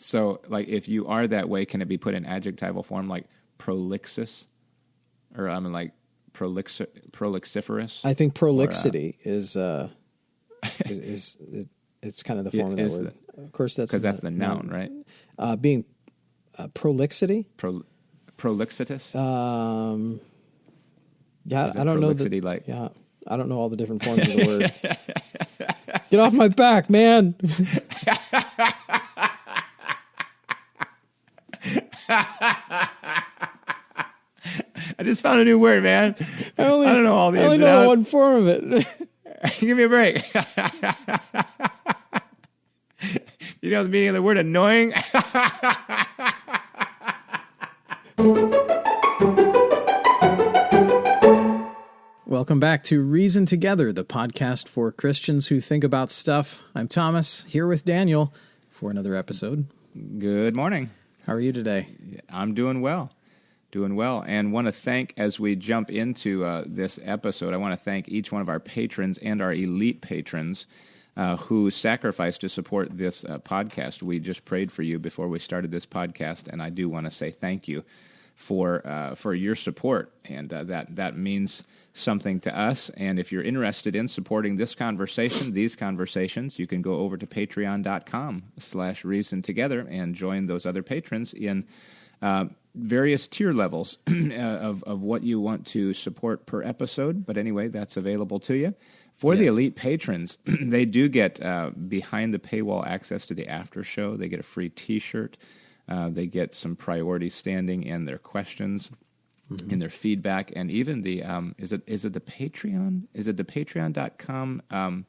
So, like, if you are that way, can it be put in adjectival form, like prolixus, or like prolixiferous? I think prolixity is it's kind of the form of the word. Of course, that's because that's the noun, right? Being prolixity. Prolixitous. Yeah, I don't know. Yeah, I don't know all the different forms of the word. Get off my back, man! I just found a new word, man. I don't know all the. I only know one form of it. Give me a break. You know the meaning of the word annoying? Welcome back to Reason Together, the podcast for Christians who think about stuff. I'm Thomas, here with Daniel for another episode. Good morning. How are you today? I'm doing well. And want to thank, as we jump into this episode, I want to thank each one of our patrons and our elite patrons who sacrificed to support this podcast. We just prayed for you before we started this podcast, and I do want to say thank you for your support, and that means something to us. And if you're interested in supporting these conversations, you can go over to patreon.com/reasontogether and join those other patrons in various tier levels of what you want to support per episode. But anyway, that's available to you. For the elite patrons, they do get behind the paywall access to the after show. They get a free T-shirt. They get some priority standing in their questions, in their feedback, and even the is it the Patreon? Is it the Patreon.com kind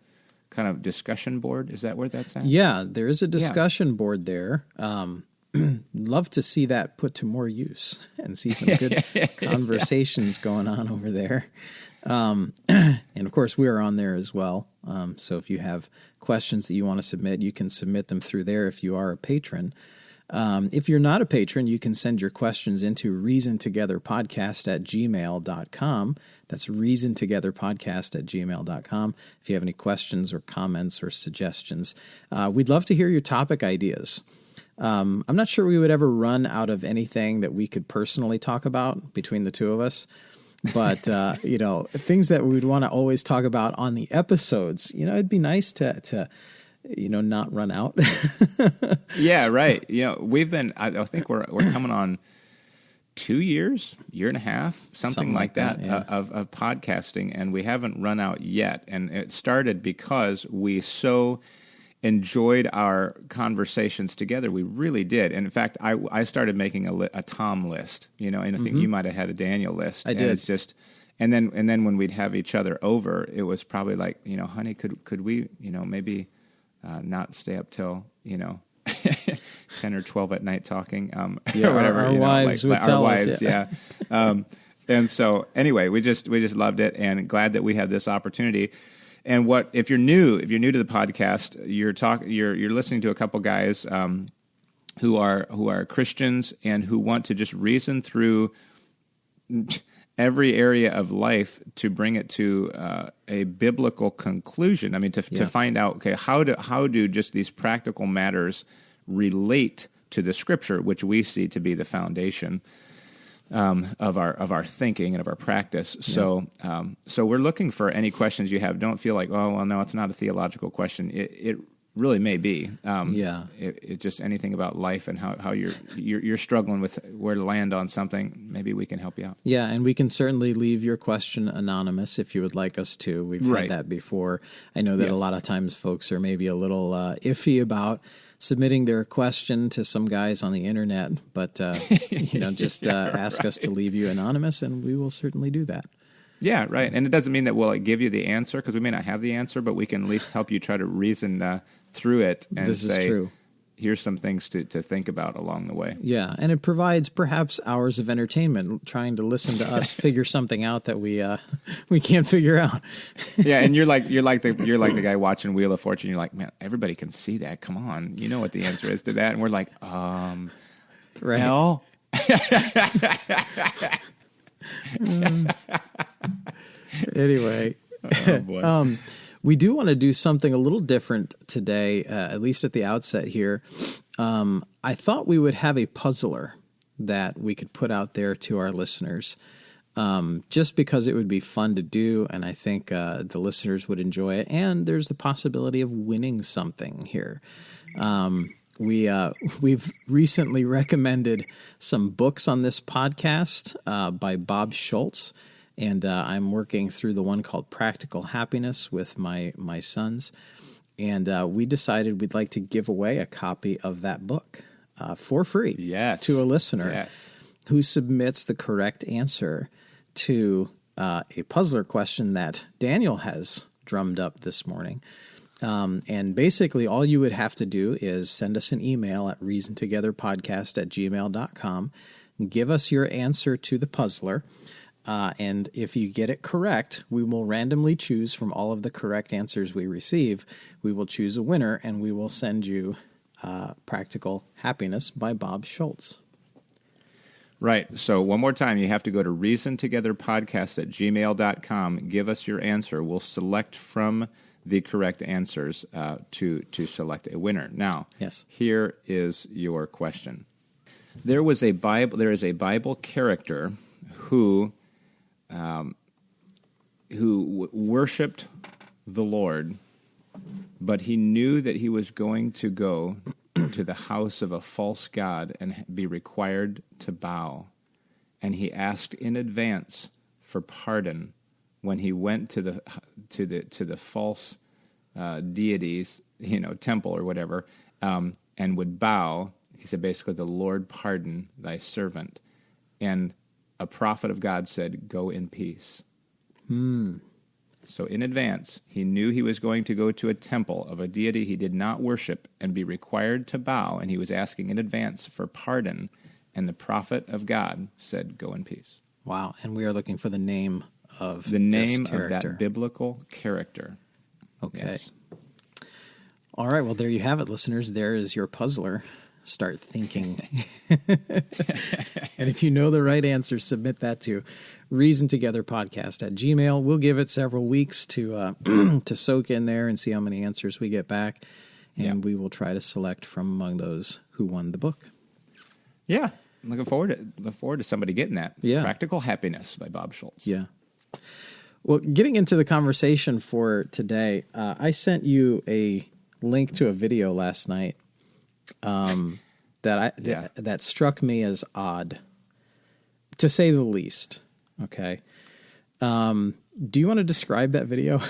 of discussion board? Is that where that's at? Yeah, there is a discussion board there. Love to see that put to more use and see some good conversations going on over there. And of course, we are on there as well. So if you have questions that you want to submit, you can submit them through there if you are a patron. If you're not a patron, you can send your questions into reasontogetherpodcast@gmail.com. That's reasontogetherpodcast@gmail.com. If you have any questions or comments or suggestions, we'd love to hear your topic ideas. I'm not sure we would ever run out of anything that we could personally talk about between the two of us. But, things that we would want to always talk about on the episodes, it'd be nice to not run out. Yeah, right. We've been, I think we're coming on 2 years, year and a half, something like that, of podcasting, and we haven't run out yet. And it started because we so enjoyed our conversations together. We really did. And in fact, I started making a Tom list, and I think you might have had a Daniel list. I did. And it's just, and then when we'd have each other over, it was probably like, honey, could we, maybe not stay up till, 10 or 12 at night talking, or whatever. Our wives would tell us. Yeah. And so anyway, we just loved it and glad that we had this opportunity. And if you're new to the podcast, you're listening to a couple guys who are Christians and who want to just reason through every area of life to bring it to a biblical conclusion. I mean, to find out, okay, how do just these practical matters relate to the Scripture, which we see to be the foundation of our thinking and of our practice. So we're looking for any questions you have. Don't feel like, oh, well, no, it's not a theological question. It really may be. It just anything about life and how you're struggling with where to land on something. Maybe we can help you out. Yeah, and we can certainly leave your question anonymous if you would like us to. We've had that before. I know that a lot of times folks are maybe a little iffy about submitting their question to some guys on the internet, but just ask us to leave you anonymous, and we will certainly do that. Yeah, right. And it doesn't mean that we'll give you the answer, because we may not have the answer, but we can at least help you try to reason through it and this say, is true. Here's some things to think about along the way. Yeah, and it provides perhaps hours of entertainment trying to listen to us figure something out that we can't figure out. Yeah, and you're like the guy watching Wheel of Fortune. You're like, man, everybody can see that. Come on, you know what the answer is to that. And we're like, right. Hell. Anyway. Oh boy. We do want to do something a little different today, at least at the outset here. I thought we would have a puzzler that we could put out there to our listeners, just because it would be fun to do, and I think the listeners would enjoy it, and there's the possibility of winning something here. We've recently recommended some books on this podcast by Bob Schultz, and I'm working through the one called Practical Happiness with my sons, and we decided we'd like to give away a copy of that book for free to a listener who submits the correct answer to a puzzler question that Daniel has drummed up this morning. And basically all you would have to do is send us an email at reasontogetherpodcast@gmail.com and give us your answer to the puzzler. And if you get it correct, we will randomly choose from all of the correct answers we receive. We will choose a winner, and we will send you Practical Happiness by Bob Schultz. Right. So one more time, you have to go to reasontogetherpodcast@gmail.com. Give us your answer. We'll select from the correct answers to select a winner. Now, here is your question. There is a Bible character who worshipped the Lord, but he knew that he was going to go to the house of a false god and be required to bow. And he asked in advance for pardon when he went to the false deities, temple or whatever, and would bow. He said basically, "The Lord pardon thy servant." And a prophet of God said, "Go in peace." So in advance, he knew he was going to go to a temple of a deity he did not worship and be required to bow, and he was asking in advance for pardon, and the prophet of God said, "Go in peace." Wow, and we are looking for the name of that biblical character. Okay. Yes. All right, well, there you have it, listeners. There is your puzzler. Start thinking. And if you know the right answer, submit that to reasontogetherpodcast@gmail.com. We'll give it several weeks to to soak in there and see how many answers we get back. And we will try to select from among those who won the book. Yeah. I'm looking forward to somebody getting that. Yeah. Practical Happiness by Bob Schultz. Yeah. Well, getting into the conversation for today, I sent you a link to a video last night that struck me as odd, to say the least. Okay. Do you want to describe that video?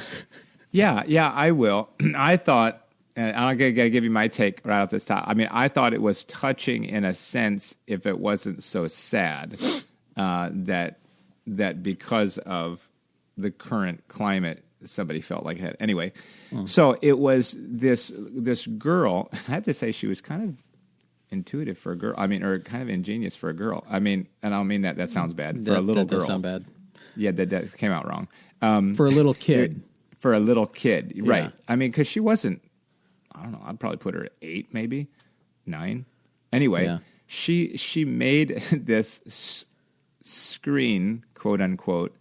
Yeah, I will. I thought, and I'm going to give you my take right off this top. I mean, I thought it was touching in a sense if it wasn't so sad that because of the current climate, somebody felt like it had. Anyway, so it was this girl. I have to say she was kind of intuitive for a girl. I mean, or kind of ingenious for a girl. I mean, and I don't mean that sounds bad. For a little girl. That does sound bad. Yeah, that came out wrong. For a little kid. For a little kid, right. Yeah. I mean, because she wasn't, I don't know, I'd probably put her at 8, maybe 9. Anyway, she made this screen, quote unquote,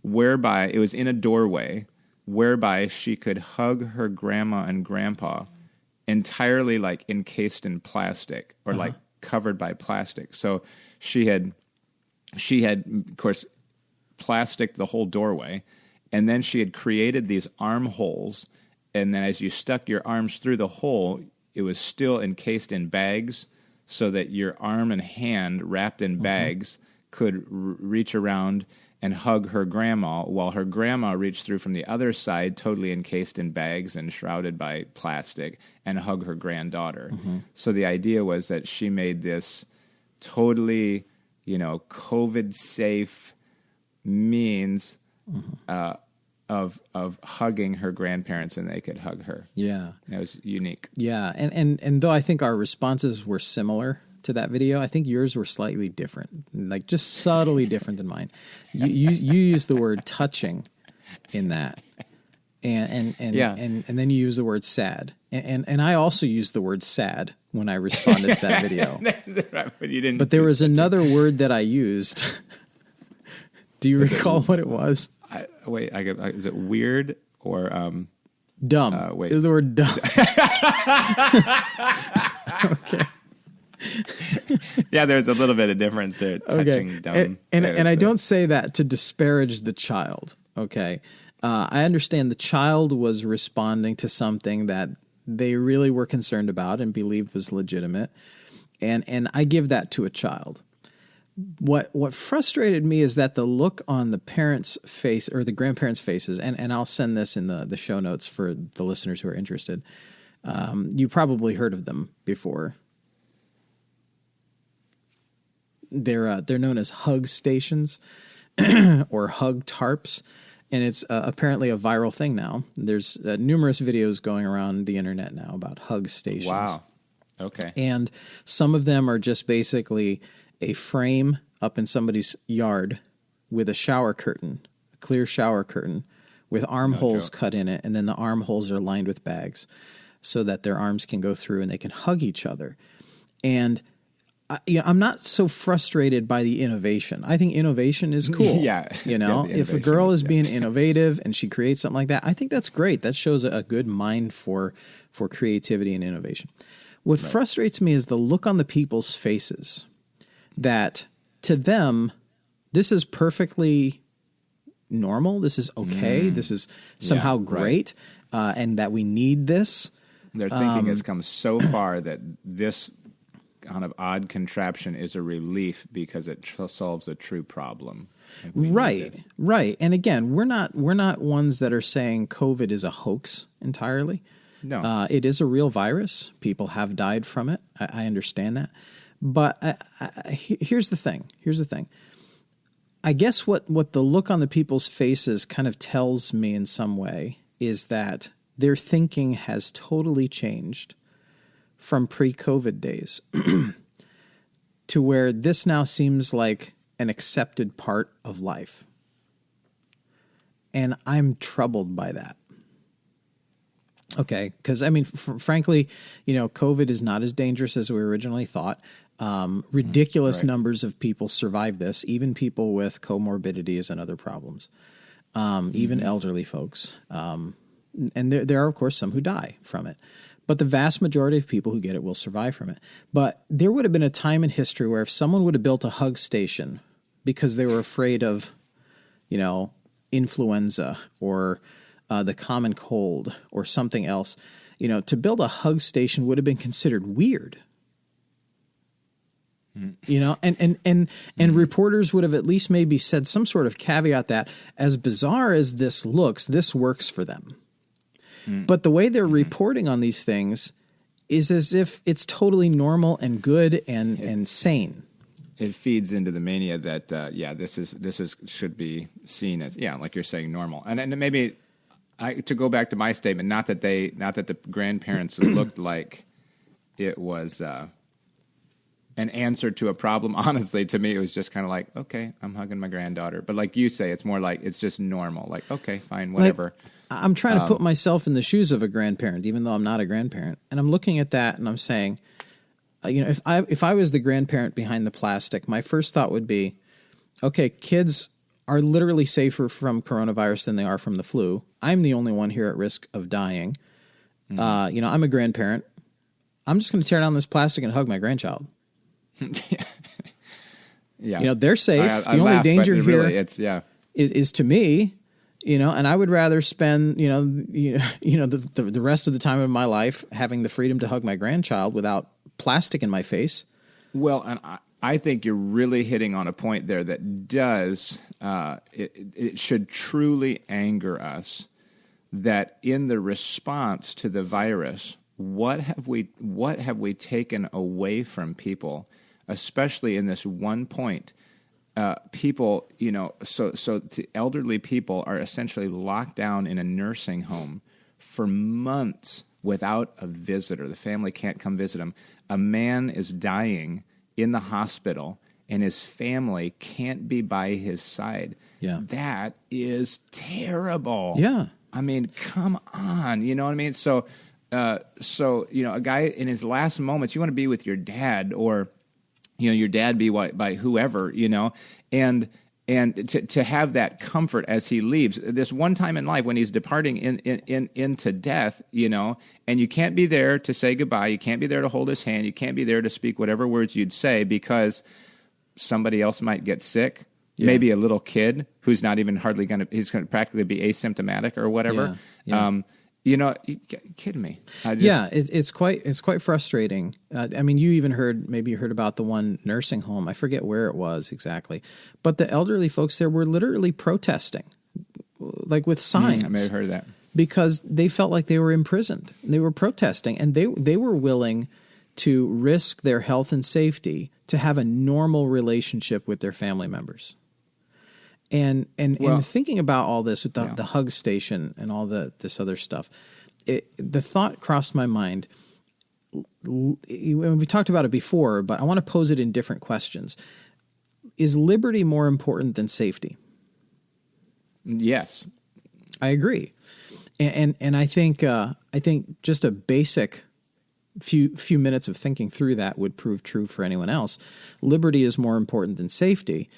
whereby it was in a doorway, whereby she could hug her grandma and grandpa entirely like encased in plastic or like covered by plastic. So she had, of course, plastic the whole doorway, and then she had created these armholes, and then as you stuck your arms through the hole, it was still encased in bags so that your arm and hand wrapped in bags could reach around and hug her grandma, while her grandma reached through from the other side, totally encased in bags and shrouded by plastic, and hug her granddaughter. So the idea was that she made this totally, COVID-safe means of hugging her grandparents, and they could hug her. Yeah. That was unique. Yeah, and though I think our responses were similar to that video, I think yours were slightly different, like just subtly different than mine. You used the word touching in that, and then you use the word sad, and I also used the word sad when I responded to that video. But you didn't. But there was another word that I used. Do you recall what it was? Is it weird or dumb? It was the word dumb. Okay. Yeah, there's a little bit of difference there. Touching dumb. And I don't say that to disparage the child. Okay. I understand the child was responding to something that they really were concerned about and believed was legitimate. And I give that to a child. What frustrated me is that the look on the parents' face or the grandparents' faces, and I'll send this in the show notes for the listeners who are interested. You probably heard of them before. They're known as hug stations or hug tarps, and it's apparently a viral thing now. There's numerous videos going around the internet now about hug stations. Wow. Okay. And some of them are just basically a frame up in somebody's yard with a shower curtain, a clear shower curtain with armholes cut in it, and then the armholes are lined with bags so that their arms can go through and they can hug each other. And I'm not so frustrated by the innovation. I think innovation is cool. Yeah. If a girl is being innovative and she creates something like that, I think that's great. That shows a good mind for creativity and innovation. What frustrates me is the look on the people's faces that to them, this is perfectly normal. This is okay. This is somehow great. And that we need this. Their thinking has come so far that this kind of odd contraption is a relief because it solves a true problem. Right. And again, we're not ones that are saying COVID is a hoax entirely. No. It is a real virus. People have died from it. I understand that. But here's the thing. I guess what the look on the people's faces kind of tells me in some way is that their thinking has totally changed from pre-COVID days to where this now seems like an accepted part of life. And I'm troubled by that. Okay, because I mean, frankly, COVID is not as dangerous as we originally thought. Ridiculous numbers of people survive this, even people with comorbidities and other problems, even elderly folks. And there are, of course, some who die from it. But the vast majority of people who get it will survive from it. But there would have been a time in history where if someone would have built a hug station because they were afraid of, influenza or the common cold or something else, to build a hug station would have been considered weird. And reporters would have at least maybe said some sort of caveat that as bizarre as this looks, this works for them. But the way they're reporting on these things is as if it's totally normal and good and sane. It feeds into the mania that this should be seen as like you're saying, normal. And maybe to go back to my statement, not that the grandparents looked like it was an answer to a problem. Honestly, to me, it was just kind of like, okay, I'm hugging my granddaughter. But like you say, it's more like it's just normal. Like, okay, fine, whatever. I'm trying to put myself in the shoes of a grandparent, even though I'm not a grandparent. And I'm looking at that and I'm saying, if I was the grandparent behind the plastic, my first thought would be, okay, kids are literally safer from coronavirus than they are from the flu. I'm the only one here at risk of dying. I'm a grandparent. I'm just going to tear down this plastic and hug my grandchild. Yeah. They're safe. The only danger here is to me. And I would rather spend, the rest of the time of my life having the freedom to hug my grandchild without plastic in my face. Well, and I think you're really hitting on a point there that does, it should truly anger us that in the response to the virus, what have we taken away from people, especially in this one point? People, so the elderly people are essentially locked down in a nursing home for months without a visitor. The family can't come visit them. A man is dying in the hospital, and his family can't be by his side. Yeah. That is terrible. Yeah. I mean, come on. You know what I mean? So, a guy in his last moments, you want to be with your dad or your dad be by whoever, and And to have that comfort as he leaves, this one time in life when he's departing into death, and you can't be there to say goodbye, you can't be there to hold his hand, you can't be there to speak whatever words you'd say because somebody else might get sick, maybe a little kid who's not even he's going to practically be asymptomatic or whatever. You kidding me? It's quite frustrating. I mean, you even heard about the one nursing home. I forget where it was exactly, but the elderly folks there were literally protesting, like with signs. I may have heard of that because they felt like they were imprisoned. They were protesting, and they were willing to risk their health and safety to have a normal relationship with their family members. And thinking about all this with the hug station and all this other stuff, the thought crossed my mind. We talked about it before, but I want to pose it in different questions. Is liberty more important than safety? Yes, I agree, and I think just a basic few minutes of thinking through that would prove true for anyone else. Liberty is more important than safety.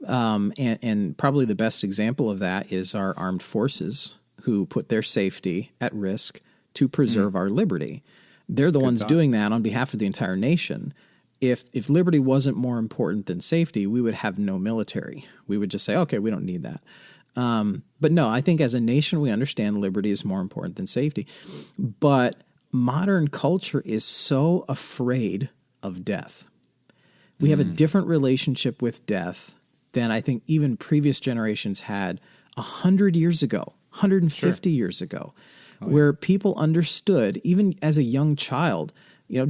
And probably the best example of that is our armed forces who put their safety at risk to preserve our liberty. They're the ones doing that on behalf of the entire nation. If liberty wasn't more important than safety, we would have no military. We would just say, okay, we don't need that. But no, I think as a nation, we understand liberty is more important than safety. But modern culture is so afraid of death. We have a different relationship with death than I think even previous generations had 100 years ago, 150 years ago, where people understood, even as a young child,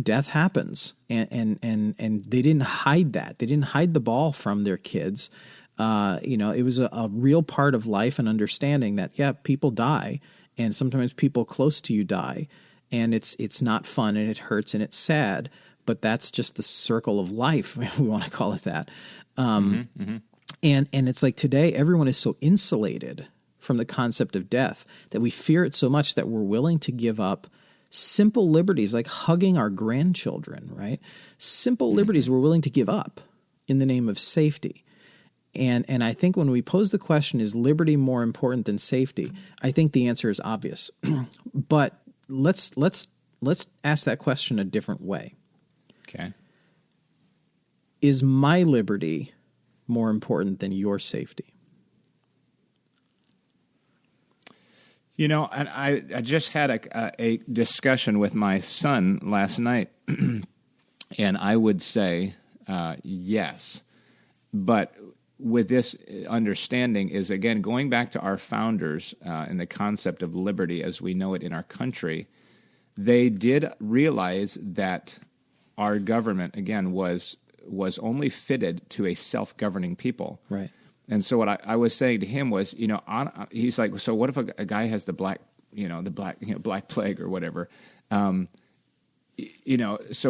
death happens, and they didn't hide that. They didn't hide the ball from their kids. It was a real part of life and understanding that, people die, and sometimes people close to you die, and it's not fun, and it hurts, and it's sad, but that's just the circle of life, if we want to call it that. And it's like today, everyone is so insulated from the concept of death that we fear it so much that we're willing to give up simple liberties like hugging our grandchildren, right? Simple liberties we're willing to give up in the name of safety. And I think when we pose the question, is liberty more important than safety? I think the answer is obvious. But let's ask that question a different way. Okay. Is my liberty more important than your safety? And I just had a discussion with my son last night, and I would say yes. But with this understanding is, again, going back to our founders and the concept of liberty as we know it in our country, they did realize that our government, again, was only fitted to a self-governing people. Right. And so what I was saying to him was, he's like, so what if a guy has the black plague or whatever? So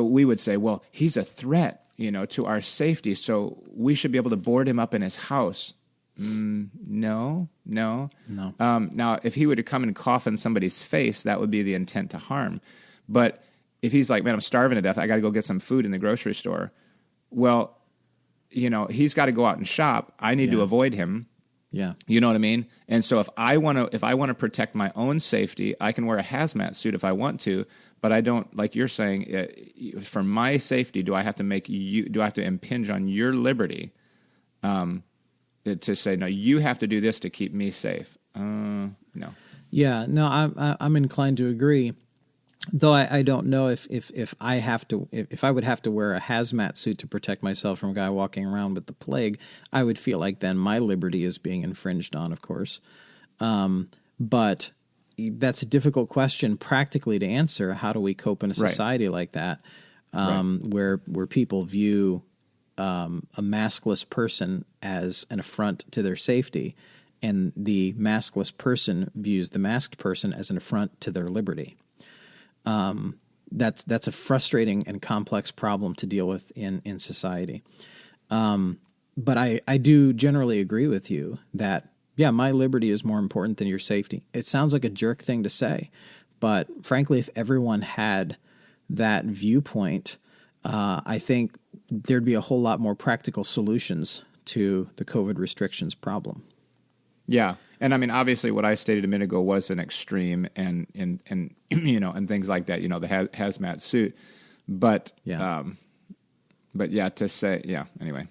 we would say, well, he's a threat, to our safety. So we should be able to board him up in his house. No. Now, if he were to come and cough in somebody's face, that would be the intent to harm. But if he's like, man, I'm starving to death, I got to go get some food in the grocery store. Well, he's got to go out and shop. I need to avoid him. Yeah. You know what I mean? And so if I want to protect my own safety, I can wear a hazmat suit if I want to, but I don't, like you're saying, for my safety, do I have to impinge on your liberty to say, no, you have to do this to keep me safe? No. Yeah, no, I'm inclined to agree. Though I don't know if I would have to wear a hazmat suit to protect myself from a guy walking around with the plague, I would feel like then my liberty is being infringed on, of course. But that's a difficult question practically to answer. How do we cope in a society like that, where people view a maskless person as an affront to their safety, and the maskless person views the masked person as an affront to their liberty? That's a frustrating and complex problem to deal with in society. But I do generally agree with you that, my liberty is more important than your safety. It sounds like a jerk thing to say, but frankly, if everyone had that viewpoint, I think there'd be a whole lot more practical solutions to the COVID restrictions problem. Yeah. And I mean, obviously what I stated a minute ago was an extreme and you know, and things like that, you know, the hazmat suit. But, to say, anyway.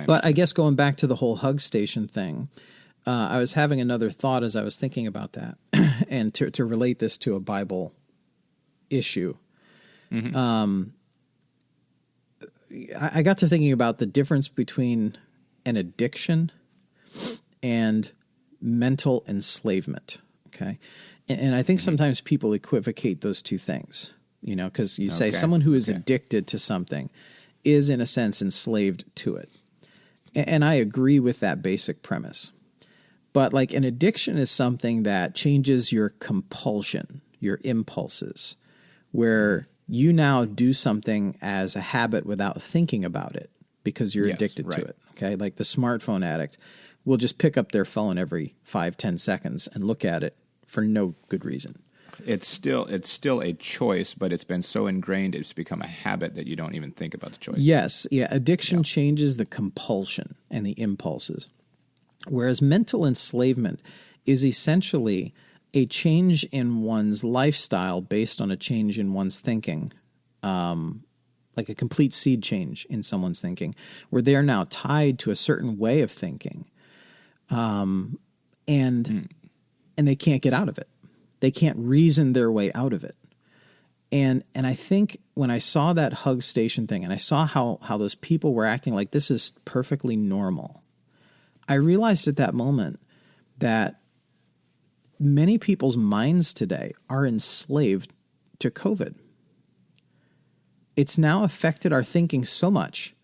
But I guess going back to the whole hug station thing, I was having another thought as I was thinking about that and to relate this to a Bible issue. Mm-hmm. I got to thinking about the difference between an addiction and mental enslavement. Okay. And I think sometimes people equivocate those two things, you know, because you say someone who is addicted to something is in a sense enslaved to it. And I agree with that basic premise. But like an addiction is something that changes your compulsion, your impulses, where you now do something as a habit without thinking about it because you're addicted to it. Okay. Like the smartphone addict will just pick up their phone every 5-10 seconds and look at it for no good reason. It's still a choice, but it's been so ingrained, it's become a habit that you don't even think about the choice. Yes. Yeah. Addiction changes the compulsion and the impulses. Whereas mental enslavement is essentially a change in one's lifestyle based on a change in one's thinking, like a complete seed change in someone's thinking, where they are now tied to a certain way of thinking, and they can't get out of it. They can't reason their way out of it. And I think when I saw that hug station thing and I saw how those people were acting like this is perfectly normal, I realized at that moment that many people's minds today are enslaved to COVID. It's now affected our thinking so much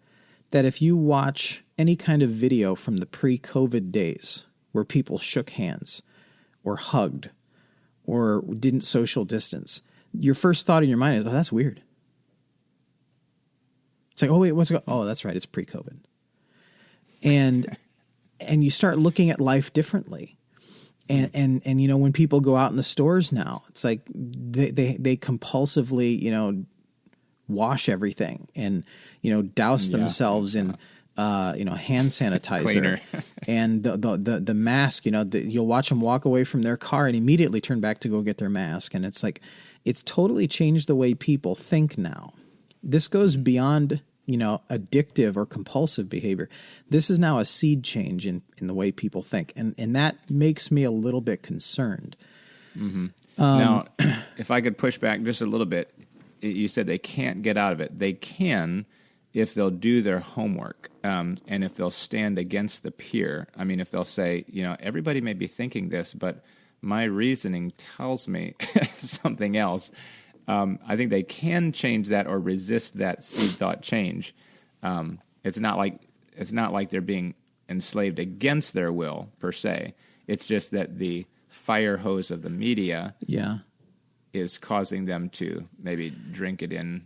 that if you watch any kind of video from the pre-COVID days where people shook hands or hugged or didn't social distance, your first thought in your mind is, oh, that's weird. It's like, oh, wait, what's going on? Oh, that's right, it's pre-COVID. And you start looking at life differently. And you know, when people go out in the stores now, it's like they compulsively, you know, wash everything and, you know, douse themselves in, you know, hand sanitizer and the mask, you know, you'll watch them walk away from their car and immediately turn back to go get their mask. And it's like, it's totally changed the way people think now. This goes beyond, you know, addictive or compulsive behavior. This is now a seed change in the way people think. And that makes me a little bit concerned. Mm-hmm. Now, if I could push back just a little bit, you said they can't get out of it. They can if they'll do their homework and if they'll stand against the peer. I mean, if they'll say, you know, everybody may be thinking this, but my reasoning tells me something else. I think they can change that or resist that seed thought change. It's not like they're being enslaved against their will per se. It's just that the fire hose of the media is causing them to maybe drink it in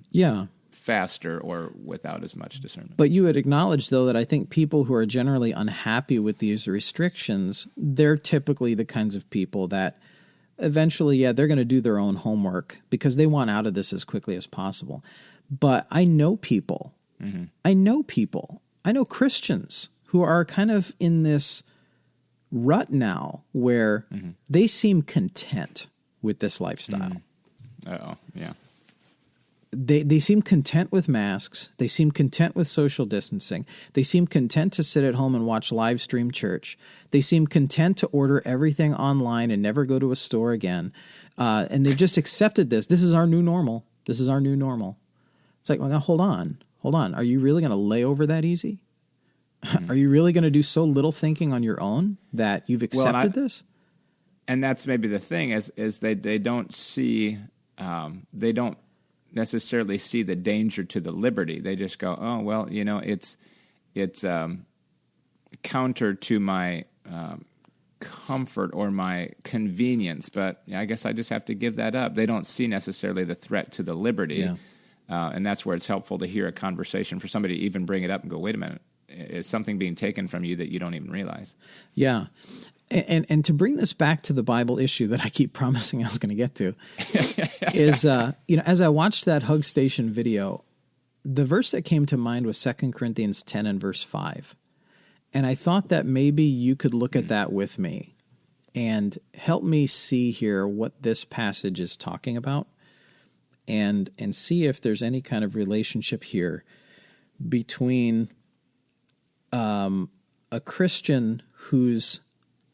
faster or without as much discernment. But you would acknowledge, though, that I think people who are generally unhappy with these restrictions, they're typically the kinds of people that eventually, they're going to do their own homework because they want out of this as quickly as possible. But I know people, I know Christians who are kind of in this rut now where they seem content with this lifestyle. Oh, yeah. They seem content with masks. They seem content with social distancing. They seem content to sit at home and watch live stream church. They seem content to order everything online and never go to a store again. And they've just accepted this. This is our new normal. This is our new normal. It's like, well, now hold on. Are you really going to lay over that easy? Are you really going to do so little thinking on your own that you've accepted this? And that's maybe the thing is they don't see, they don't necessarily see the danger to the liberty. They just go, oh, well, you know, it's counter to my comfort or my convenience, but I guess I just have to give that up. They don't see necessarily the threat to the liberty. And that's where it's helpful to hear a conversation for somebody to even bring it up and go, wait a minute, is something being taken from you that you don't even realize? Yeah. And to bring this back to the Bible issue that I keep promising I was going to get to is, you know, as I watched that Hug Station video, the verse that came to mind was 2 Corinthians 10 and verse 5, And I thought that maybe you could look at that with me and help me see here what this passage is talking about, and see if there's any kind of relationship here between a Christian whose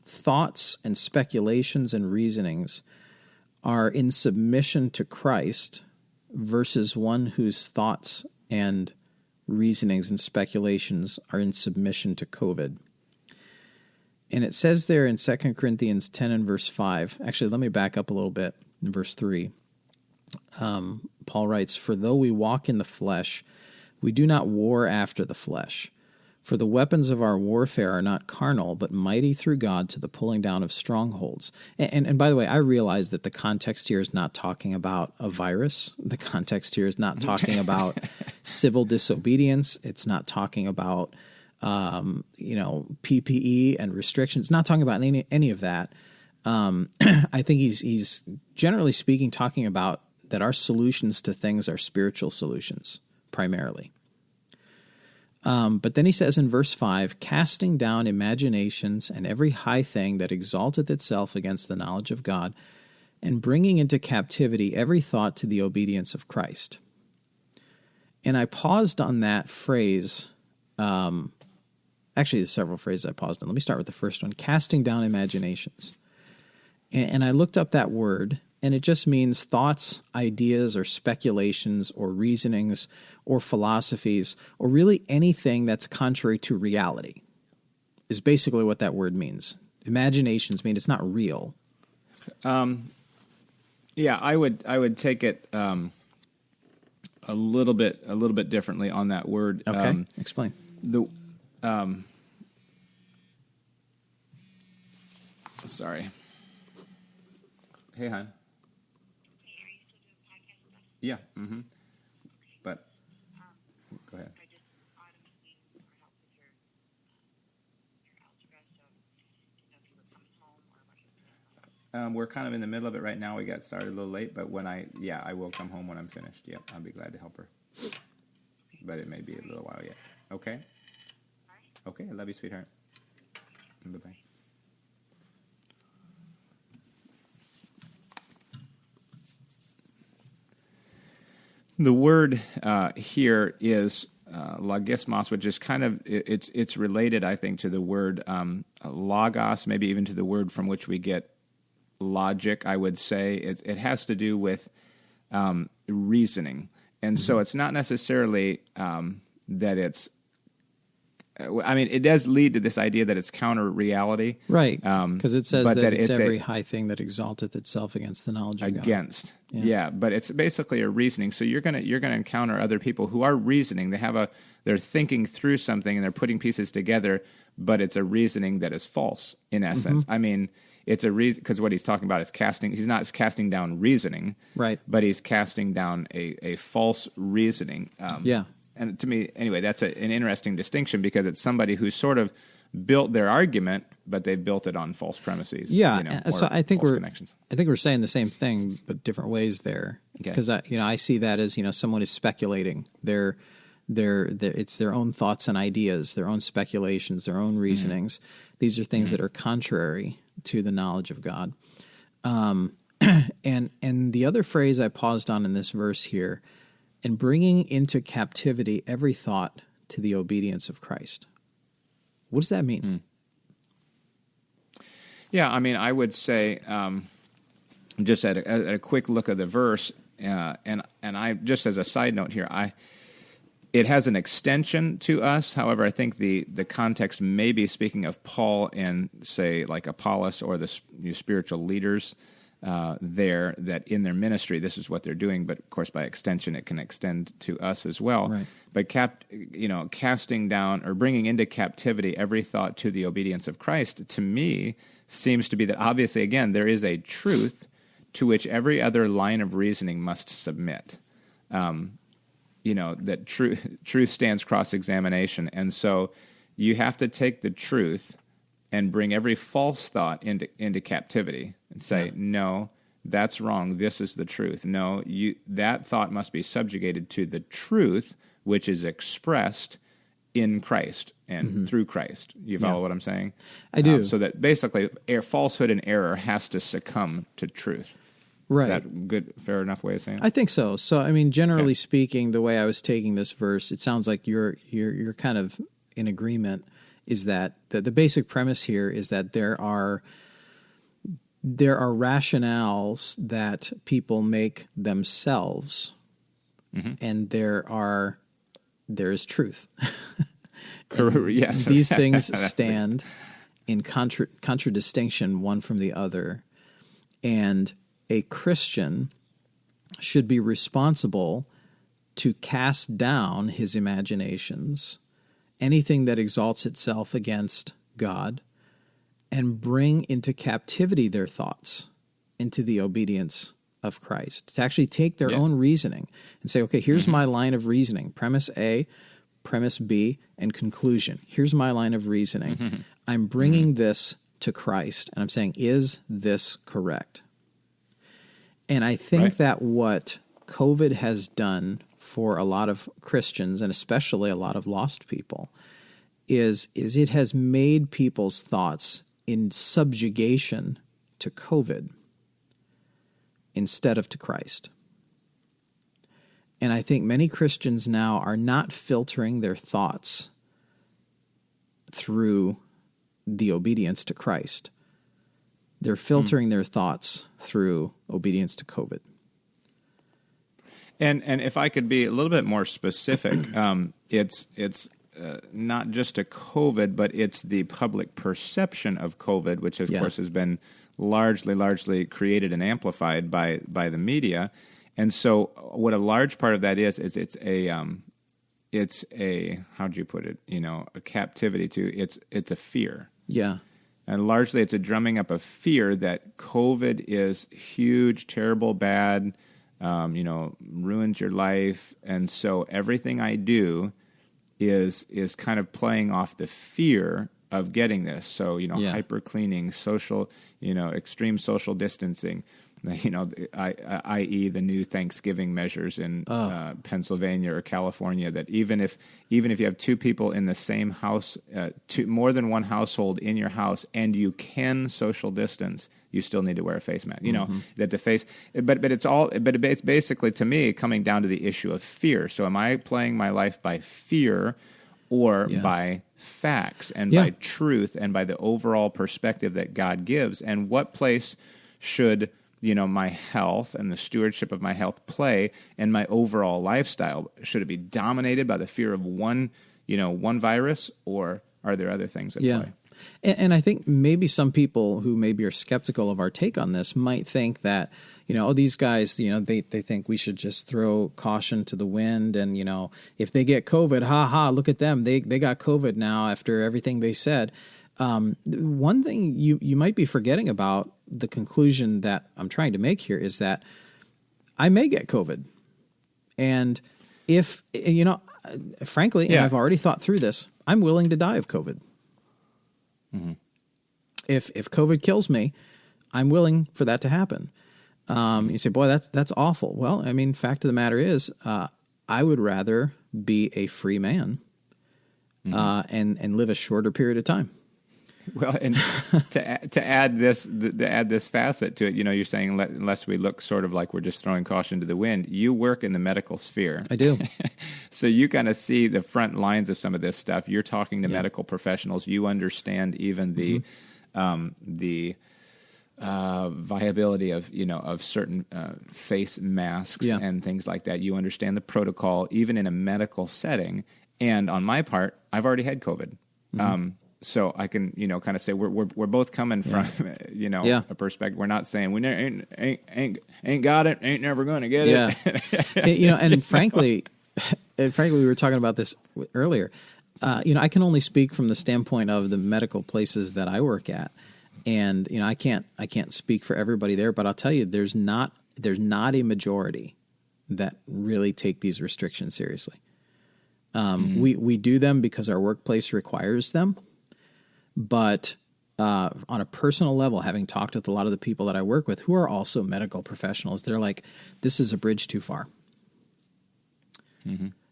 thoughts and speculations and reasonings are in submission to Christ versus one whose thoughts and reasonings and speculations are in submission to COVID. And it says there in 2 Corinthians 10 and verse 5, actually, let me back up a little bit in verse 3. Paul writes, "For though we walk in the flesh, we do not war after the flesh. For the weapons of our warfare are not carnal, but mighty through God to the pulling down of strongholds." And by the way, I realize that the context here is not talking about a virus. The context here is not talking about civil disobedience. It's not talking about PPE and restrictions. It's not talking about any of that. I think he's generally speaking talking about that our solutions to things are spiritual solutions primarily. But then he says in verse 5, "Casting down imaginations and every high thing that exalteth itself against the knowledge of God, and bringing into captivity every thought to the obedience of Christ." And I paused on that phrase. Actually, there's several phrases I paused on. Let me start with the first one, casting down imaginations. And I looked up that word, and it just means thoughts, ideas, or speculations, or reasonings, or philosophies, or really anything that's contrary to reality is basically what that word means. Imaginations mean it's not real. Yeah, I would take it a little bit differently on that word. Okay, explain. Sorry. Hey, hon. Hey, are you still doing podcast stuff? Yeah. Mm-hmm. Okay. But go ahead. I just automatically for help with your algebra, so didn't know if you were coming home or what you were doing. We're kind of in the middle of it right now. We got started a little late, but I will come home when I'm finished. Yep, I'll be glad to help her. But it may be a little while yet. Okay? All right. Okay, I love you, sweetheart. Bye-bye. The word here is logismos, which is kind of it's related, I think, to the word logos, maybe even to the word from which we get logic. I would say it has to do with reasoning, and so it's not necessarily that it's. I mean, it does lead to this idea that it's counter reality, Right? Because it says that it's every high thing that exalteth itself against the knowledge of God. Against, yeah. But it's basically a reasoning. So you're gonna encounter other people who are reasoning. They're thinking through something and they're putting pieces together, but it's a reasoning that is false in essence. Mm-hmm. I mean, it's a reason because what he's talking about is casting. He's not casting down reasoning, right? But he's casting down a false reasoning. And to me, anyway, that's an interesting distinction because it's somebody who sort of built their argument, but they built it on false premises. Yeah, so I think connections. I think we're saying the same thing, but different ways there. Because I see that as someone is speculating. It's their own thoughts and ideas, their own speculations, their own reasonings. Mm-hmm. These are things that are contrary to the knowledge of God. And the other phrase I paused on in this verse here. And bringing into captivity every thought to the obedience of Christ. What does that mean? Yeah, I mean, I would say, just at a quick look of the verse, and I just as a side note here, it has an extension to us. However, I think the context may be speaking of Paul and say like Apollos or the spiritual leaders. There that in their ministry, this is what they're doing, but of course, by extension, it can extend to us as well. Right. But casting down or bringing into captivity every thought to the obedience of Christ, to me, seems to be that obviously, again, there is a truth to which every other line of reasoning must submit. That truth stands cross-examination, and so you have to take the truth and bring every false thought into captivity and say, no, that's wrong. This is the truth. No, that thought must be subjugated to the truth, which is expressed in Christ and through Christ. You follow what I'm saying? I do. So that basically falsehood and error has to succumb to truth. Right. Is that good, fair enough way of saying it? I think so. So, I mean, generally speaking, the way I was taking this verse, it sounds like you're kind of in agreement. Is that the basic premise here is that there are rationales that people make themselves, and there is truth. Yes. These things stand in contradistinction one from the other, and a Christian should be responsible to cast down his imaginations, anything that exalts itself against God, and bring into captivity their thoughts into the obedience of Christ. To actually take their own reasoning and say, okay, here's my line of reasoning. Premise A, premise B, and conclusion. Here's my line of reasoning. I'm bringing this to Christ, and I'm saying, is this correct? And I think that what COVID has done for a lot of Christians, and especially a lot of lost people, is it has made people's thoughts in subjugation to COVID instead of to Christ. And I think many Christians now are not filtering their thoughts through the obedience to Christ. They're filtering their thoughts through obedience to COVID. And if I could be a little bit more specific, it's not just a COVID, but it's the public perception of COVID, which of course has been largely created and amplified by the media. And so, what a large part of that is it's a how'd you put it? A captivity to it's a fear. Yeah. And largely, it's a drumming up of fear that COVID is huge, terrible, bad, ruins your life. And so everything I do is kind of playing off the fear of getting this. So, hyper cleaning, social, extreme social distancing, i.e. the new Thanksgiving measures in Pennsylvania or California, that even if you have two people in the same house, more than one household in your house, and you can social distance, you still need to wear a face mask. That the face, but it's basically, to me, coming down to the issue of fear. So am I playing my life by fear or by facts and by truth and by the overall perspective that God gives? And what place should my health and the stewardship of my health play in my overall lifestyle? Should it be dominated by the fear of one virus, or are there other things at play? And I think maybe some people who maybe are skeptical of our take on this might think that, these guys, they think we should just throw caution to the wind. And, if they get COVID, look at them. They got COVID now after everything they said. One thing you might be forgetting about the conclusion that I'm trying to make here is that I may get COVID. And if, frankly, and I've already thought through this, I'm willing to die of COVID. Mm-hmm. If COVID kills me, I'm willing for that to happen. You say, boy, that's awful. Well, I mean, fact of the matter is, I would rather be a free man and live a shorter period of time. Well, and to add this facet to it, you're saying unless we look sort of like we're just throwing caution to the wind. You work in the medical sphere. I do. So you kind of see the front lines of some of this stuff. You're talking to medical professionals. You understand even the viability of certain face masks and things like that. You understand the protocol even in a medical setting. And on my part, I've already had COVID. So I can, kind of say we're both coming from, a perspective. We're not saying we ain't got it, ain't never going to get it. And frankly, we were talking about this earlier. I can only speak from the standpoint of the medical places that I work at, and I can't speak for everybody there. But I'll tell you, there's not a majority that really take these restrictions seriously. We do them because our workplace requires them. But on a personal level, having talked with a lot of the people that I work with who are also medical professionals, they're like, this is a bridge too far.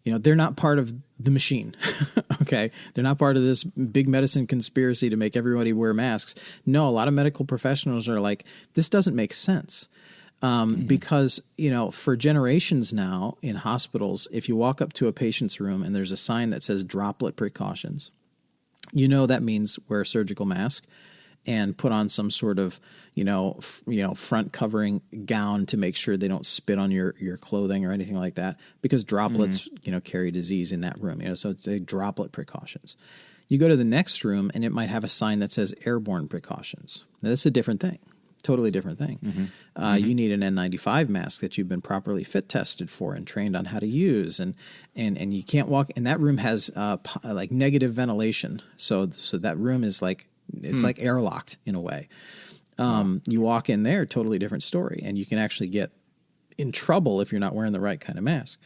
they're not part of the machine. Okay. They're not part of this big medicine conspiracy to make everybody wear masks. No, a lot of medical professionals are like, this doesn't make sense. Because, for generations now in hospitals, if you walk up to a patient's room and there's a sign that says droplet precautions, that means wear a surgical mask and put on some sort of, front covering gown to make sure they don't spit on your clothing or anything like that, because droplets, carry disease in that room, so it's a droplet precautions. You go to the next room and it might have a sign that says airborne precautions. Now, that's a different thing. Totally different thing. You need an N95 mask that you've been properly fit tested for and trained on how to use, and you can't walk. And that room has like negative ventilation, so that room is like like airlocked in a way. You walk in there, totally different story, and you can actually get in trouble if you're not wearing the right kind of mask.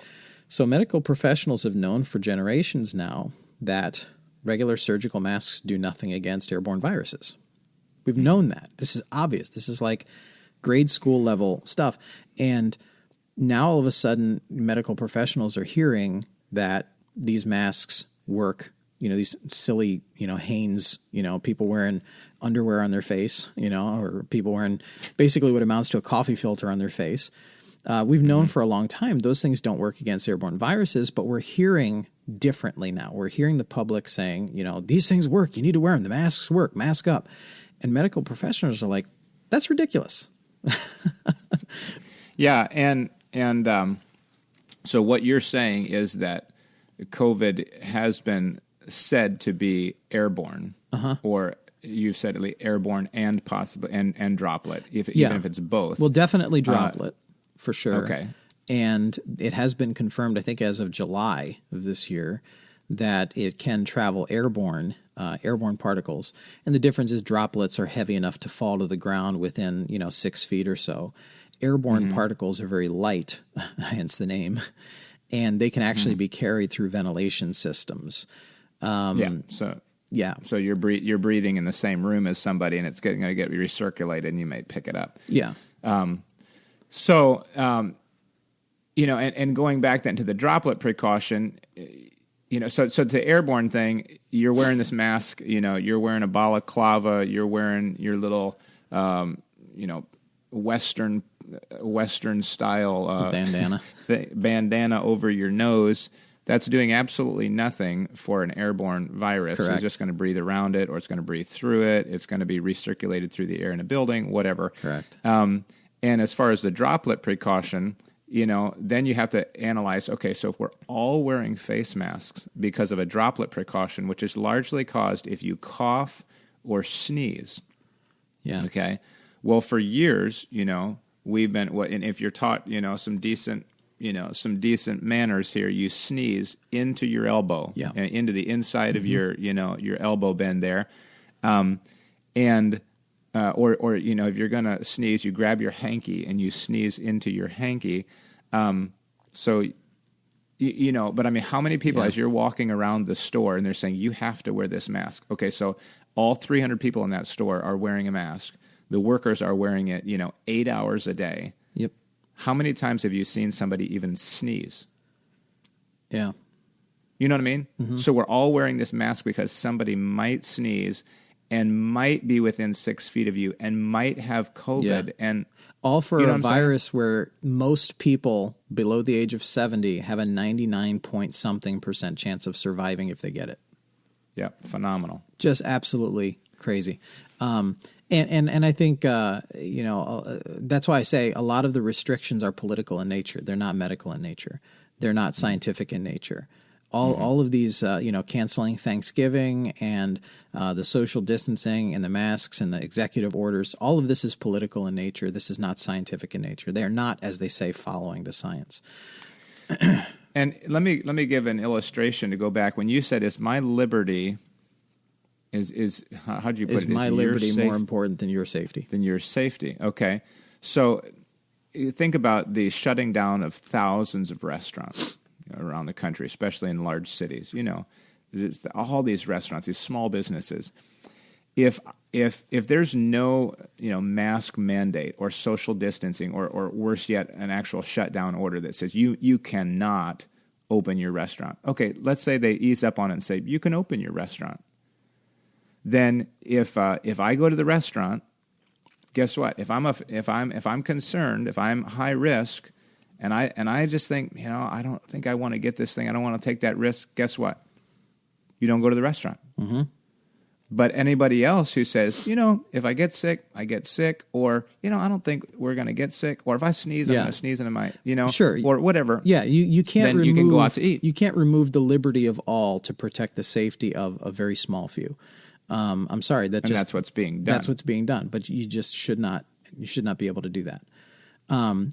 So medical professionals have known for generations now that regular surgical masks do nothing against airborne viruses. We've known that. This is obvious. This is like grade school level stuff. And now all of a sudden, medical professionals are hearing that these masks work, these silly, Hanes, people wearing underwear on their face, or people wearing basically what amounts to a coffee filter on their face. We've known for a long time those things don't work against airborne viruses, but we're hearing differently now. We're hearing the public saying, these things work. You need to wear them. The masks work. Mask up. And medical professionals are like, that's ridiculous. Yeah, and so what you're saying is that COVID has been said to be airborne, or you said at least airborne and possibly and droplet, even if it's both. Well, definitely droplet for sure. Okay, and it has been confirmed, I think, as of July of this year, that it can travel airborne particles. And the difference is droplets are heavy enough to fall to the ground within, 6 feet or so. Airborne particles are very light, hence the name, and they can actually be carried through ventilation systems. So you're breathing in the same room as somebody, and it's going to get recirculated, and you may pick it up. Yeah. And going back then to the droplet precaution, so the airborne thing, you're wearing this mask, you're wearing a balaclava, you're wearing your little, Western style bandana over your nose. That's doing absolutely nothing for an airborne virus. Correct. It's just going to breathe around it, or it's going to breathe through it. It's going to be recirculated through the air in a building, whatever. Correct. And as far as the droplet precaution, then you have to analyze, okay, so if we're all wearing face masks because of a droplet precaution, which is largely caused if you cough or sneeze. Yeah. Okay. Well, for years, we've been, and if you're taught, some decent manners here, you sneeze into your elbow, into the inside of your elbow bend there. Or if you're going to sneeze, you grab your hanky and you sneeze into your hanky. But I mean, how many people, as you're walking around the store and they're saying, you have to wear this mask. Okay. So all 300 people in that store are wearing a mask. The workers are wearing it, 8 hours a day. Yep. How many times have you seen somebody even sneeze? Yeah. You know what I mean? Mm-hmm. So we're all wearing this mask because somebody might sneeze and might be within 6 feet of you and might have COVID. And all for a virus where most people below the age of 70 have a 99-point-something% chance of surviving if they get it. Yeah, phenomenal. Just absolutely crazy. And I think, that's why I say a lot of the restrictions are political in nature. They're not medical in nature. They're not scientific in nature. All of these, canceling Thanksgiving and the social distancing and the masks and the executive orders, all of this is political in nature. This is not scientific in nature. They are not, as they say, following the science. And let me give an illustration to go back. When you said, "Is my liberty is how'd you put it? Is my liberty more important than your safety?" Than your safety. Okay, so think about the shutting down of thousands of restaurants around the country, especially in large cities. All these restaurants, these small businesses. If there's no mask mandate or social distancing or worse yet, an actual shutdown order that says you cannot open your restaurant. Okay, let's say they ease up on it and say you can open your restaurant. Then if I go to the restaurant, guess what? If I'm concerned, if I'm high risk, and I just think, I don't think I want to get this thing. I don't want to take that risk. Guess what? You don't go to the restaurant. Mm-hmm. But anybody else who says, if I get sick, I get sick, or, I don't think we're going to get sick, or if I sneeze, I'm going to sneeze into my, sure. or whatever. Yeah, you can't then you can go out to eat. You can't remove the liberty of all to protect the safety of a very small few. I'm sorry, that's what's being done. That's what's being done, but you just should not be able to do that.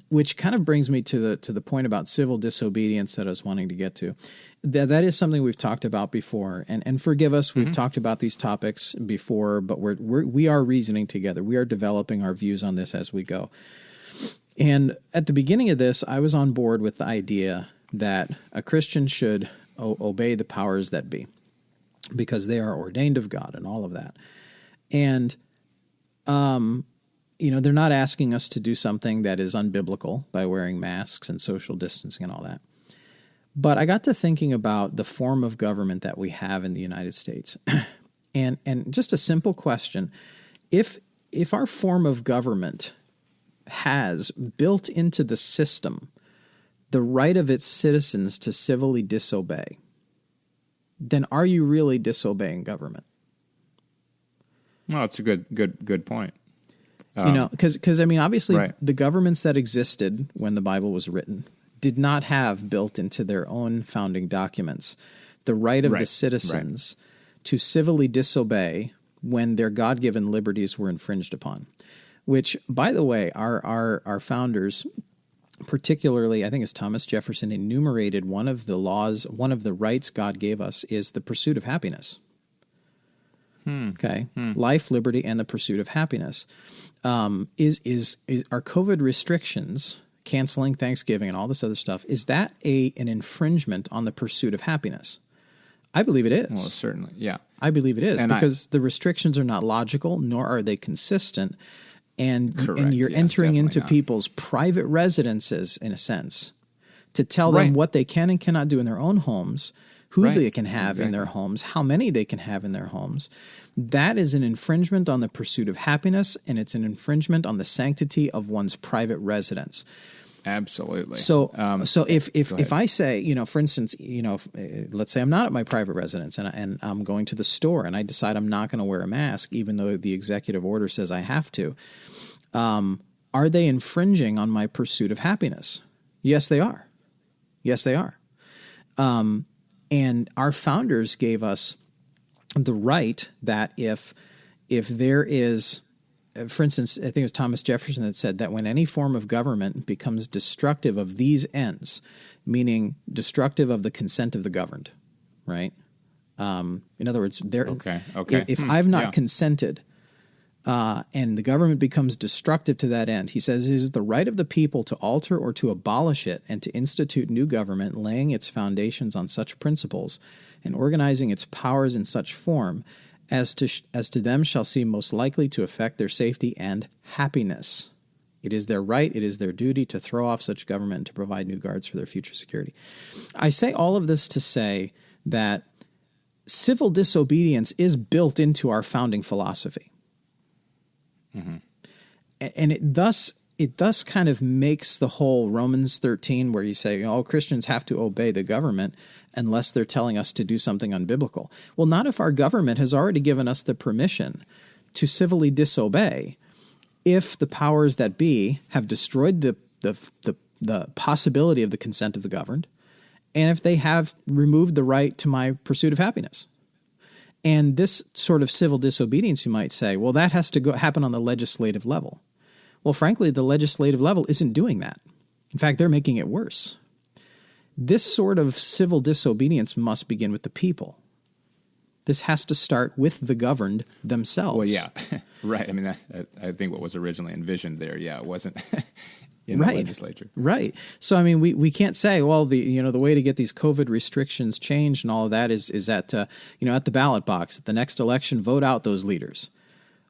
Which kind of brings me to the point about civil disobedience that I was wanting to get to. That is something we've talked about before, and forgive us, we've talked about these topics before, but we are reasoning together. We are developing our views on this as we go. And at the beginning of this, I was on board with the idea that a Christian should obey the powers that be, because they are ordained of God and all of that. And they're not asking us to do something that is unbiblical by wearing masks and social distancing and all that. But I got to thinking about the form of government that we have in the United States. and just a simple question. If our form of government has built into the system the right of its citizens to civilly disobey, then are you really disobeying government? Well, it's a good point. Because obviously right. The governments that existed when the Bible was written did not have built into their own founding documents the right of the citizens to civilly disobey when their God-given liberties were infringed upon. Which, by the way, our founders, particularly, I think it's Thomas Jefferson, enumerated one of the laws, one of the rights God gave us is the pursuit of happiness. Okay, life, liberty, and the pursuit of happiness. Are COVID restrictions, canceling Thanksgiving and all this other stuff, is that an infringement on the pursuit of happiness? I believe it is. Well, certainly, yeah. I believe it is, because the restrictions are not logical, nor are they consistent, and you're entering into people's private residences, in a sense, to tell them what they can and cannot do in their own homes, who they can have in their homes, how many they can have in their homes. That is an infringement on the pursuit of happiness, and it's an infringement on the sanctity of one's private residence. Absolutely. So if I say, for instance, let's say I'm not at my private residence and I'm going to the store and I decide I'm not going to wear a mask, even though the executive order says I have to, are they infringing on my pursuit of happiness? Yes, they are. Yes, they are. And our founders gave us the right that if there is, for instance, I think it was Thomas Jefferson that said that when any form of government becomes destructive of these ends, meaning destructive of the consent of the governed, right? In other words, if I've not consented and the government becomes destructive to that end, he says, it is the right of the people to alter or to abolish it and to institute new government, laying its foundations on such principles and organizing its powers in such form as to them shall seem most likely to affect their safety and happiness. It is their right, it is their duty to throw off such government and to provide new guards for their future security. I say all of this to say that civil disobedience is built into our founding philosophy. Mm-hmm. And it thus kind of makes the whole Romans 13, where you say, all Christians have to obey the government unless they're telling us to do something unbiblical. Well, not if our government has already given us the permission to civilly disobey, if the powers that be have destroyed the possibility of the consent of the governed, and if they have removed the right to my pursuit of happiness. And this sort of civil disobedience, you might say, well, that has to happen on the legislative level. Well, frankly, the legislative level isn't doing that. In fact, they're making it worse. This sort of civil disobedience must begin with the people. This has to start with the governed themselves. Well, yeah, right. I mean, I think what was originally envisioned there, it wasn't in the legislature. Right. So, I mean, we can't say, well, the way to get these COVID restrictions changed and all of that is at at the ballot box at the next election, vote out those leaders.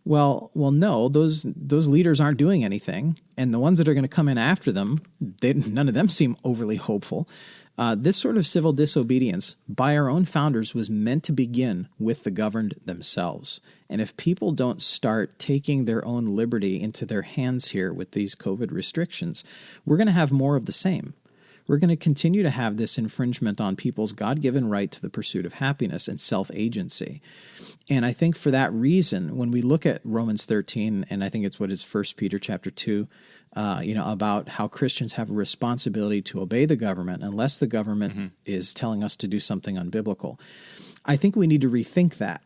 Well, no, those leaders aren't doing anything, and the ones that are going to come in after them, none of them seem overly hopeful. This sort of civil disobedience by our own founders was meant to begin with the governed themselves. And if people don't start taking their own liberty into their hands here with these COVID restrictions, we're going to have more of the same. We're going to continue to have this infringement on people's God-given right to the pursuit of happiness and self-agency. And I think for that reason, when we look at Romans 13, and I think it's what is 1 Peter chapter 2, about how Christians have a responsibility to obey the government unless the government is telling us to do something unbiblical. I think we need to rethink that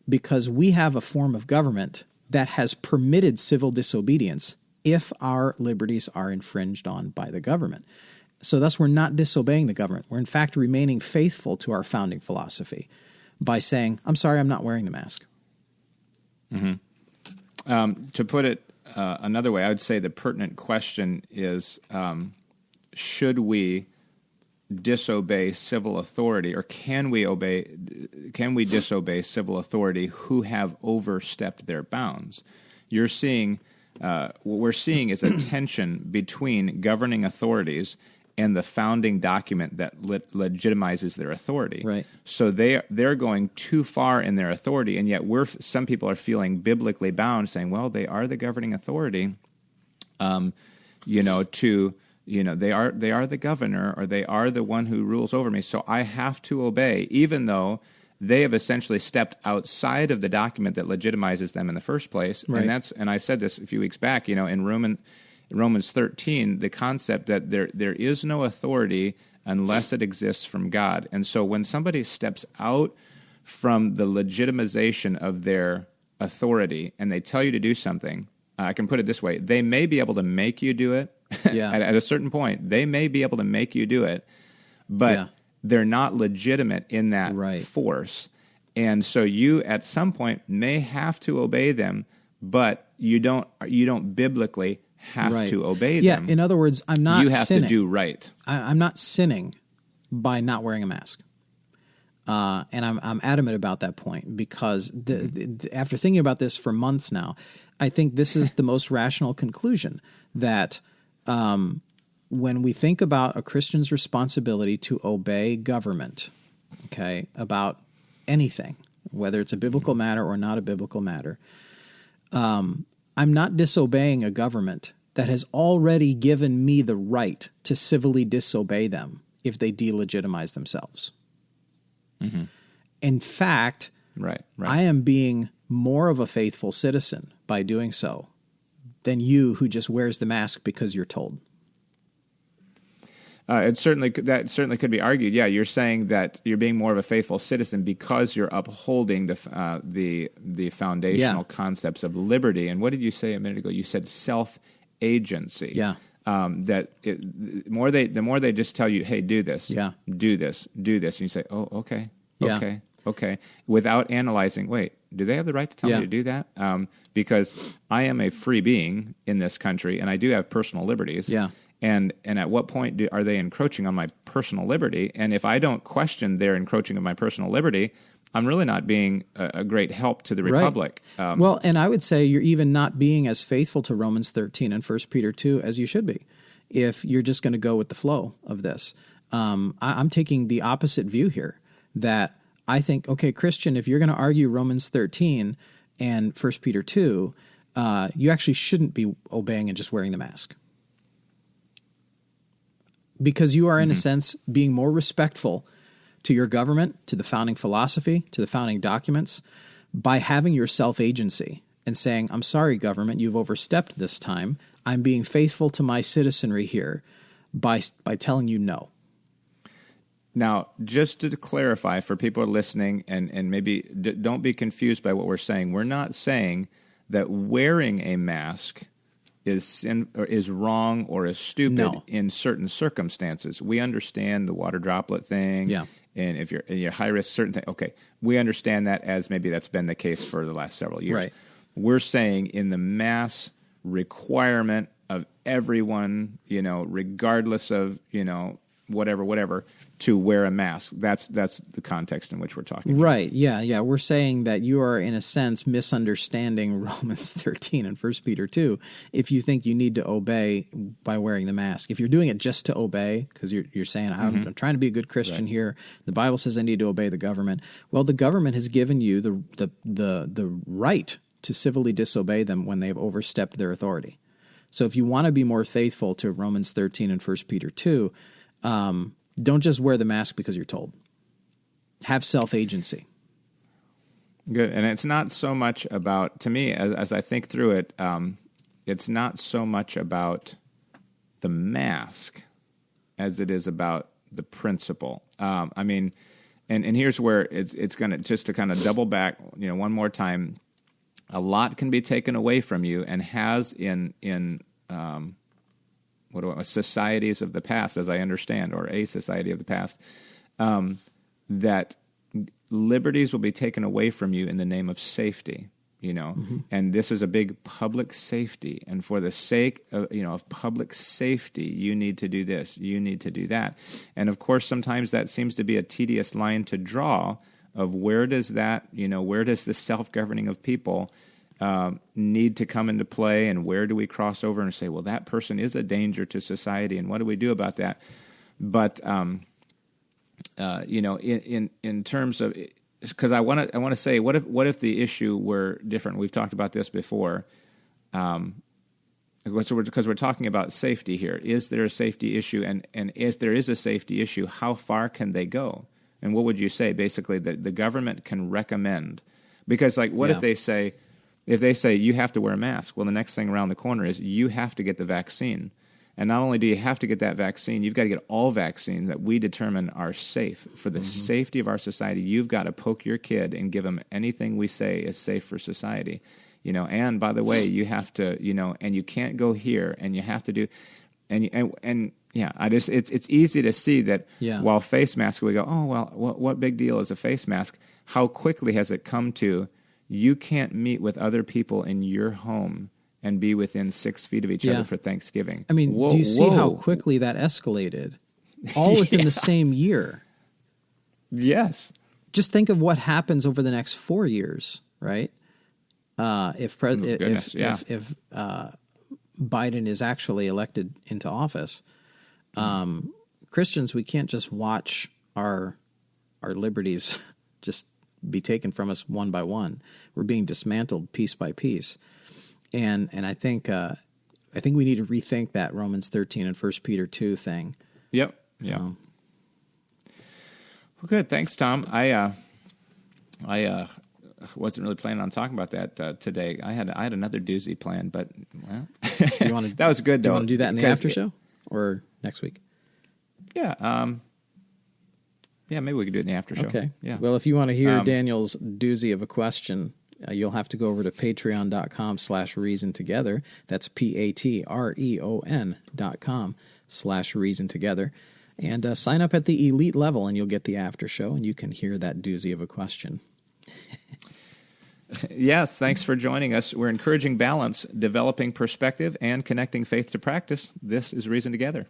because we have a form of government that has permitted civil disobedience if our liberties are infringed on by the government. So thus, we're not disobeying the government. We're in fact remaining faithful to our founding philosophy by saying, I'm sorry, I'm not wearing the mask. To put it another way, I would say the pertinent question is, should we disobey civil authority, or can we disobey civil authority who have overstepped their bounds? You're seeing, what we're seeing is a tension between governing authorities and the founding document that legitimizes their authority. Right. So they're going too far in their authority, and yet some people are feeling biblically bound, saying, "Well, they are the governing authority. They are the governor, or they are the one who rules over me. So I have to obey, even though they have essentially stepped outside of the document that legitimizes them in the first place." Right. And I said this a few weeks back. In Romans 13, the concept that there is no authority unless it exists from God. And so when somebody steps out from the legitimization of their authority and they tell you to do something, I can put it this way, they may be able to make you do it. Yeah. At a certain point. They may be able to make you do it, but they're not legitimate in that force. And so you, at some point, may have to obey them, but you don't biblically have to obey them. Yeah, in other words, I'm not You have sinning. to do right. I'm not sinning by not wearing a mask. And I'm adamant about that point because after thinking about this for months now, I think this is the most rational conclusion that when we think about a Christian's responsibility to obey government, okay, about anything, whether it's a biblical matter or not a biblical matter, I'm not disobeying a government that has already given me the right to civilly disobey them if they delegitimize themselves. In fact, I am being more of a faithful citizen by doing so than you who just wears the mask because you're told. That certainly could be argued. Yeah, you're saying that you're being more of a faithful citizen because you're upholding the foundational concepts of liberty. And what did you say a minute ago? You said self-agency. Yeah. The more they just tell you, hey, do this, do this, and you say, oh, okay, without analyzing, wait, do they have the right to tell me to do that? Because I am a free being in this country, and I do have personal liberties. Yeah. And at what point are they encroaching on my personal liberty? And if I don't question their encroaching on my personal liberty, I'm really not being a great help to the republic. Well, and I would say you're even not being as faithful to Romans 13 and 1 Peter 2 as you should be if you're just going to go with the flow of this. I'm taking the opposite view here, that I think, okay, Christian, if you're going to argue Romans 13 and 1 Peter 2, you actually shouldn't be obeying and just wearing the mask. Because you are, in a sense, being more respectful to your government, to the founding philosophy, to the founding documents, by having your self-agency and saying, I'm sorry, government, you've overstepped this time. I'm being faithful to my citizenry here by telling you no. Now, just to clarify for people listening, and maybe don't be confused by what we're saying, we're not saying that wearing a mask is wrong or is stupid in certain circumstances. We understand the water droplet thing, and if you're high risk, certain thing. Okay, we understand that as maybe that's been the case for the last several years. Right. We're saying in the mass requirement of everyone, regardless of whatever, to wear a mask. That's the context in which we're talking. Right. Yeah. We're saying that you are, in a sense, misunderstanding Romans 13 and 1 Peter 2 if you think you need to obey by wearing the mask. If you're doing it just to obey, because you're saying, I'm trying to be a good Christian here, the Bible says I need to obey the government. Well, the government has given you the right to civilly disobey them when they've overstepped their authority. So if you want to be more faithful to Romans 13 and 1 Peter 2, don't just wear the mask because you're told. Have self-agency. Good. And it's not so much about, to me, as I think through it, it's not so much about the mask as it is about the principle. I mean, and here's where it's going to, just to kind of double back, one more time, a lot can be taken away from you and has in societies of the past, as I understand, or a society of the past, that liberties will be taken away from you in the name of safety, and this is a big public safety. And for the sake of public safety, you need to do this, you need to do that. And of course, sometimes that seems to be a tedious line to draw of where does the self-governing of people need to come into play, and where do we cross over and say, well, that person is a danger to society, and what do we do about that? But in terms of, because I want to say, what if the issue were different? We've talked about this before, because we're talking about safety here. Is there a safety issue, and if there is a safety issue, how far can they go? And what would you say? Basically, that the government can recommend, because if they say you have to wear a mask, well, the next thing around the corner is you have to get the vaccine. And not only do you have to get that vaccine, you've got to get all vaccines that we determine are safe for the safety of our society. You've got to poke your kid and give them anything we say is safe for society. And by the way, you have to, and you can't go here, and you have to do, it's easy to see that while face masks, we go, oh, well, what big deal is a face mask? How quickly has it come to, you can't meet with other people in your home and be within 6 feet of each other for Thanksgiving. I mean, do you see how quickly that escalated? All within the same year. Yes. Just think of what happens over the next 4 years, right? If Biden is actually elected into office, Christians, we can't just watch our liberties just be taken from us one by one. We're being dismantled piece by piece. And I think we need to rethink that Romans 13 and 1 Peter 2 thing. Yep. Yeah. Well, good. Thanks, Tom. I wasn't really planning on talking about that today. I had another doozy planned, but that was good. Do you want to do that in the after show or next week? Yeah. Yeah, maybe we could do it in the after show. Okay. Yeah. Well, if you want to hear Daniel's doozy of a question, you'll have to go over to patreon.com/reasontogether. That's patreon.com/reasontogether. And sign up at the elite level, and you'll get the after show, and you can hear that doozy of a question. Yes, thanks for joining us. We're encouraging balance, developing perspective, and connecting faith to practice. This is Reason Together.